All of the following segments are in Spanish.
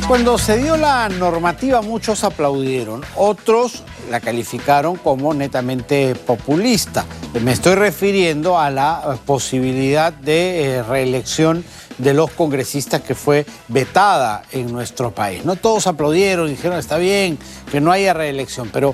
Cuando se dio la normativa, muchos aplaudieron, otros la calificaron como netamente populista. Me estoy refiriendo a la posibilidad de reelección de los congresistas que fue vetada en nuestro país. No todos aplaudieron, dijeron está bien que no haya reelección, pero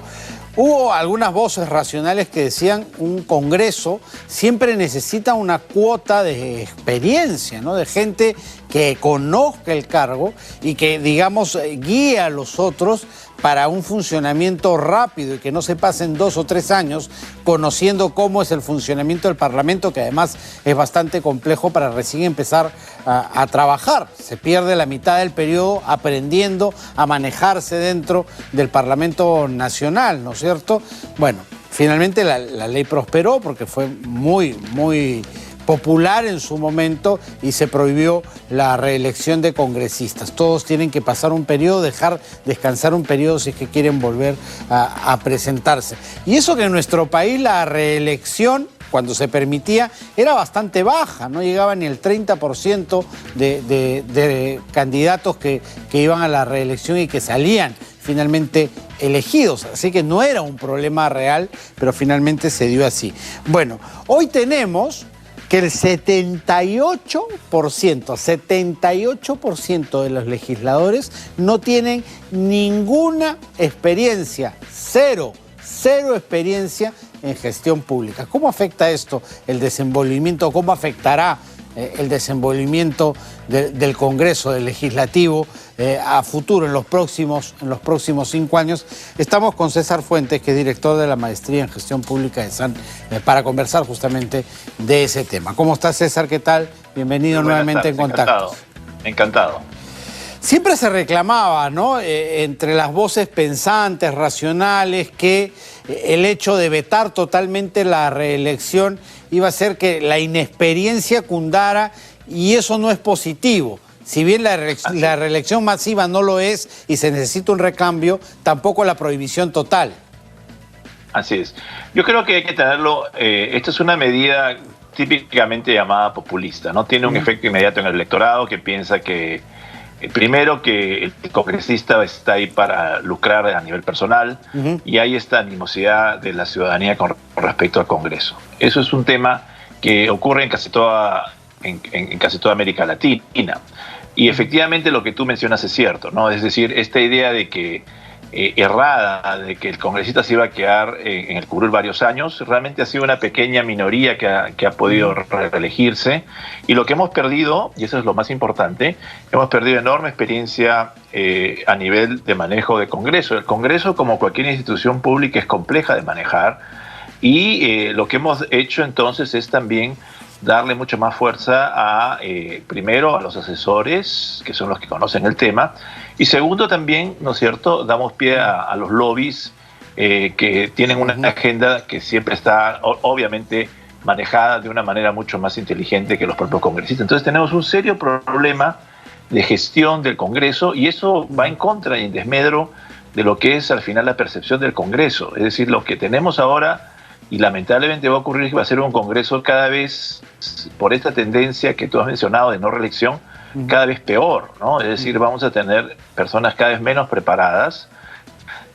hubo algunas voces racionales que decían un Congreso siempre necesita una cuota de experiencia, ¿no? De gente que conozca el cargo y que, digamos, guíe a los otros para un funcionamiento rápido y que no se pasen 2 o 3 años conociendo cómo es el funcionamiento del Parlamento, que además es bastante complejo para recién empezar a trabajar. Se pierde la mitad del periodo aprendiendo a manejarse dentro del Parlamento Nacional, ¿no es cierto? Bueno, finalmente la ley prosperó porque fue muy popular en su momento y se prohibió la reelección de congresistas. Todos tienen que pasar un periodo, dejar descansar un periodo si es que quieren volver a presentarse. Y eso que en nuestro país la reelección, cuando se permitía, era bastante baja, no llegaba ni el 30% de candidatos que iban a la reelección y que salían finalmente elegidos, así que no era un problema real, pero finalmente se dio así. Bueno, hoy tenemos que el 78% de los legisladores no tienen ninguna experiencia, cero experiencia en gestión pública. ¿Cómo afecta esto el desenvolvimiento? ¿Cómo afectará el desenvolvimiento del Congreso, del Legislativo, a futuro, en los próximos 5 años? Estamos con César Fuentes, que es director de la Maestría en Gestión Pública de SAN, para conversar justamente de ese tema. ¿Cómo estás, César? ¿Qué tal? Bienvenido nuevamente en Contactos. Encantado. Siempre se reclamaba, ¿no?, entre las voces pensantes, racionales, que el hecho de vetar totalmente la reelección iba a hacer que la inexperiencia cundara, y eso no es positivo. Si bien la reelección masiva no lo es y se necesita un recambio, tampoco la prohibición total. Así es. Yo creo que hay que tenerlo. Esta es una medida típicamente llamada populista, ¿no? Tiene un efecto inmediato en el electorado que piensa que, primero, que el congresista está ahí para lucrar a nivel personal, y hay esta animosidad de la ciudadanía con respecto al Congreso. Eso es un tema que ocurre en casi toda América Latina. Y efectivamente lo que tú mencionas es cierto, ¿no? Es decir, esta idea de que errada, de que el congresista se iba a quedar en el curul varios años, realmente ha sido una pequeña minoría que ha podido reelegirse. Y lo que hemos perdido, y eso es lo más importante, hemos perdido enorme experiencia a nivel de manejo de Congreso. El Congreso, como cualquier institución pública, es compleja de manejar, y lo que hemos hecho entonces es también darle mucha más fuerza primero a los asesores, que son los que conocen el tema, y segundo también, ¿no es cierto?, damos pie a los lobbies que tienen una agenda que siempre está obviamente manejada de una manera mucho más inteligente que los propios congresistas. Entonces tenemos un serio problema de gestión del Congreso, y eso va en contra y en desmedro de lo que es al final la percepción del Congreso. Es decir, lo que tenemos ahora, y lamentablemente va a ocurrir, que va a ser un Congreso cada vez, por esta tendencia que tú has mencionado de no reelección, cada vez peor, ¿no? Es decir, vamos a tener personas cada vez menos preparadas,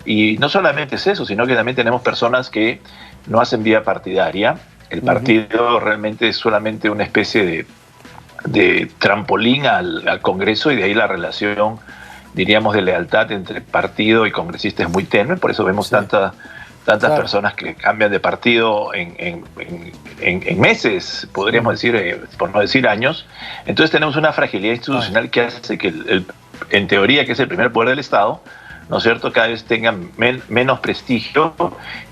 y no solamente es eso, sino que también tenemos personas que no hacen vía partidaria. El partido realmente es solamente una especie de trampolín al Congreso, y de ahí la relación, diríamos, de lealtad entre partido y congresista es muy tenue. Por eso vemos tantas personas que cambian de partido en meses, podríamos decir, por no decir años. Entonces tenemos una fragilidad institucional que hace que, en teoría, que es el primer poder del Estado, ¿no es cierto?, cada vez tengan menos prestigio,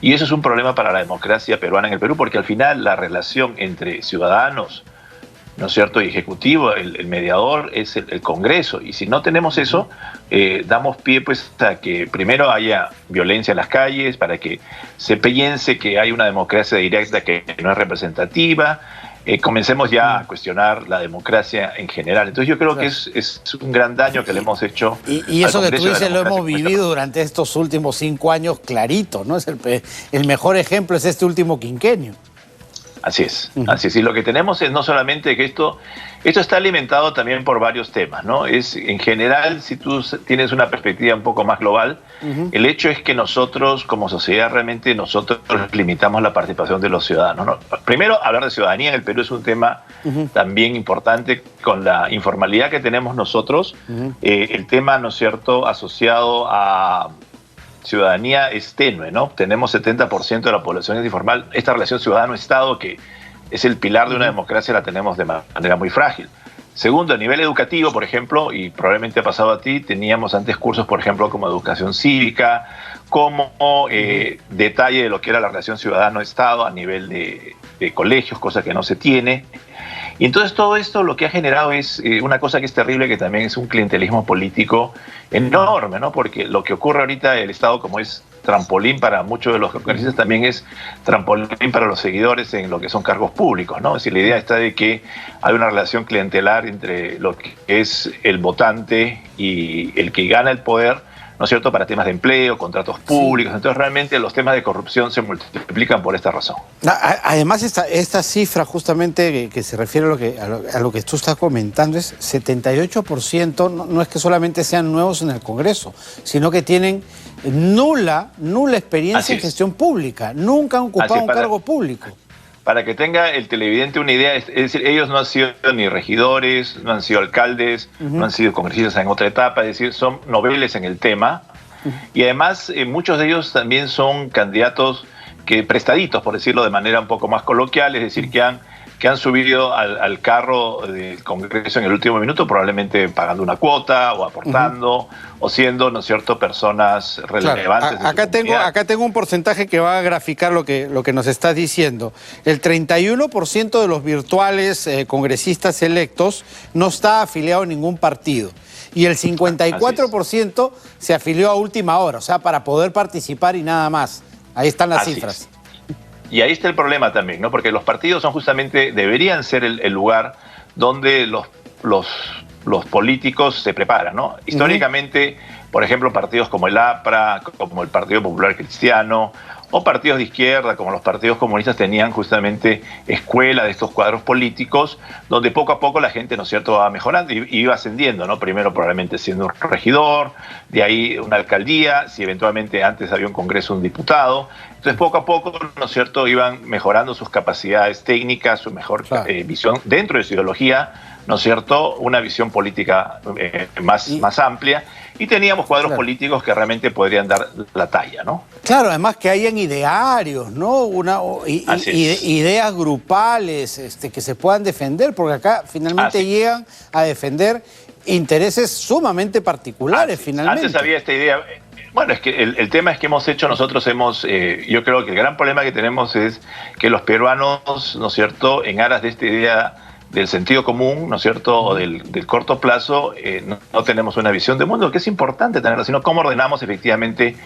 y eso es un problema para la democracia peruana en el Perú, porque al final la relación entre ciudadanos, ¿no es cierto?, y ejecutivo, el mediador es el Congreso, y si no tenemos eso, damos pie pues a que primero haya violencia en las calles, para que se piense que hay una democracia directa que no es representativa, comencemos ya a cuestionar la democracia en general. Entonces yo creo que es un gran daño que le hemos hecho. Y eso que tú dices lo hemos vivido durante estos últimos 5 años clarito, ¿no? El mejor ejemplo es este último quinquenio. Así es, así es. Y lo que tenemos es no solamente que esto está alimentado también por varios temas, ¿no? Es, en general, si tú tienes una perspectiva un poco más global, el hecho es que nosotros, como sociedad, realmente nosotros limitamos la participación de los ciudadanos, ¿no? Primero, hablar de ciudadanía en el Perú es un tema también importante con la informalidad que tenemos nosotros. El tema, ¿no es cierto?, asociado a ciudadanía es tenue, ¿no? Tenemos 70% de la población es informal. Esta relación ciudadano-estado, que es el pilar de una democracia, la tenemos de manera muy frágil. Segundo, a nivel educativo, por ejemplo, y probablemente ha pasado a ti, teníamos antes cursos, por ejemplo, como educación cívica, como detalle de lo que era la relación ciudadano-estado a nivel de colegios, cosa que no se tiene. Y entonces todo esto lo que ha generado es una cosa que es terrible, que también es un clientelismo político enorme, ¿no? Porque lo que ocurre ahorita, el Estado, como es trampolín para muchos de los congresistas, también es trampolín para los seguidores en lo que son cargos públicos, ¿no? Es decir, la idea está de que hay una relación clientelar entre lo que es el votante y el que gana el poder, ¿no es cierto?, para temas de empleo, contratos públicos. Entonces realmente los temas de corrupción se multiplican por esta razón. Además, esta cifra justamente que se refiere a lo que tú estás comentando es 78%, no es que solamente sean nuevos en el Congreso, sino que tienen nula experiencia en gestión pública, nunca han ocupado un cargo público. Para que tenga el televidente una idea, es decir, ellos no han sido ni regidores, no han sido alcaldes, no han sido congresistas en otra etapa, es decir, son noveles en el tema. Y además muchos de ellos también son candidatos prestaditos, por decirlo de manera un poco más coloquial, es decir, que han subido al carro del Congreso en el último minuto, probablemente pagando una cuota o aportando, o siendo, ¿no es cierto?, personas relevantes. Claro. Acá tengo un porcentaje que va a graficar lo que nos estás diciendo. El 31% de los virtuales congresistas electos no está afiliado a ningún partido. Y el 54% se afilió a última hora, o sea, para poder participar y nada más. Ahí están las cifras. Y ahí está el problema también, ¿no? Porque los partidos son justamente, deberían ser el lugar donde los políticos se preparan, ¿no? Históricamente, por ejemplo, partidos como el APRA, como el Partido Popular Cristiano, o partidos de izquierda, como los partidos comunistas, tenían justamente escuela de estos cuadros políticos, donde poco a poco la gente, ¿no es cierto?, va mejorando y iba ascendiendo, ¿no? Primero probablemente siendo un regidor, de ahí una alcaldía, si eventualmente antes había un congreso, un diputado. Entonces poco a poco, ¿no es cierto?, iban mejorando sus capacidades técnicas, su mejor visión dentro de su ideología, ¿no es cierto?, una visión política más amplia, y teníamos cuadros políticos que realmente podrían dar la talla, ¿no? Claro, además que hayan idearios, ¿no? Ideas grupales que se puedan defender, porque acá finalmente llegan a defender intereses sumamente particulares, finalmente. Antes había esta idea. Bueno, es que el tema es que nosotros hemos, yo creo que el gran problema que tenemos es que los peruanos, ¿no es cierto?, en aras de esta idea del sentido común, ¿no es cierto?, o del corto plazo, no tenemos una visión de mundo, que es importante tenerla, sino cómo ordenamos efectivamente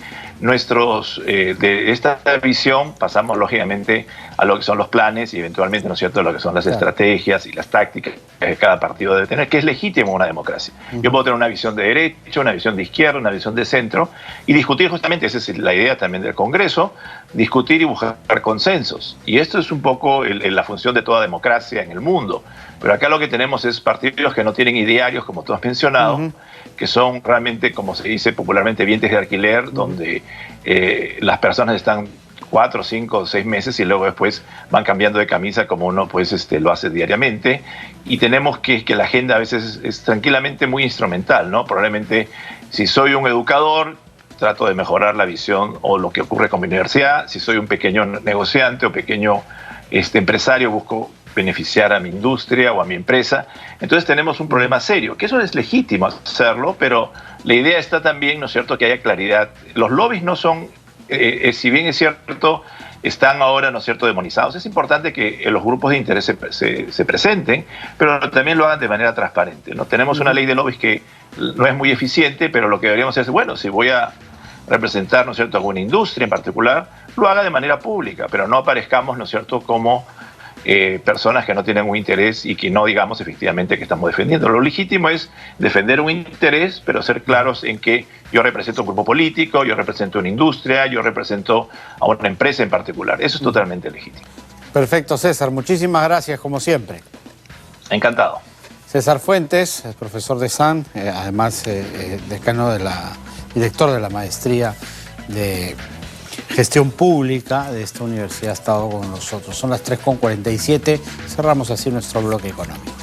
de esta visión, pasamos lógicamente a lo que son los planes y eventualmente, ¿no es cierto?, lo que son las estrategias y las tácticas que cada partido debe tener, que es legítimo en una democracia. Yo puedo tener una visión de derecha, una visión de izquierda, una visión de centro, y discutir justamente, esa es la idea también del Congreso, discutir y buscar consensos. Y esto es un poco la función de toda democracia en el mundo. Pero acá lo que tenemos es partidos que no tienen idearios, como tú has mencionado, que son realmente, como se dice popularmente, vientres de alquiler, donde las personas están 4, 5, 6 meses y luego después van cambiando de camisa como uno pues lo hace diariamente. Y tenemos que la agenda a veces es tranquilamente muy instrumental, ¿no? Probablemente si soy un educador, trato de mejorar la visión o lo que ocurre con mi universidad. Si soy un pequeño negociante o pequeño empresario, busco beneficiar a mi industria o a mi empresa. Entonces tenemos un problema serio, que eso es legítimo hacerlo, pero la idea está también, ¿no es cierto?, que haya claridad. Los lobbies no son, si bien es cierto, están ahora, ¿no es cierto?, demonizados. Es importante que los grupos de interés se presenten, pero también lo hagan de manera transparente, ¿no? Tenemos una ley de lobbies que no es muy eficiente, pero lo que deberíamos hacer es, bueno, si voy a representar, ¿no es cierto?, alguna industria en particular, lo haga de manera pública, pero no aparezcamos, ¿no es cierto?, como personas que no tienen un interés y que no digamos efectivamente que estamos defendiendo. Lo legítimo es defender un interés, pero ser claros en que yo represento un grupo político, yo represento una industria, yo represento a una empresa en particular. Eso es totalmente legítimo. Perfecto, César. Muchísimas gracias, como siempre. Encantado. César Fuentes, profesor de SAN, además director de la maestría de Gestión Pública de esta universidad, ha estado con nosotros. Son las 3:47, cerramos así nuestro bloque económico.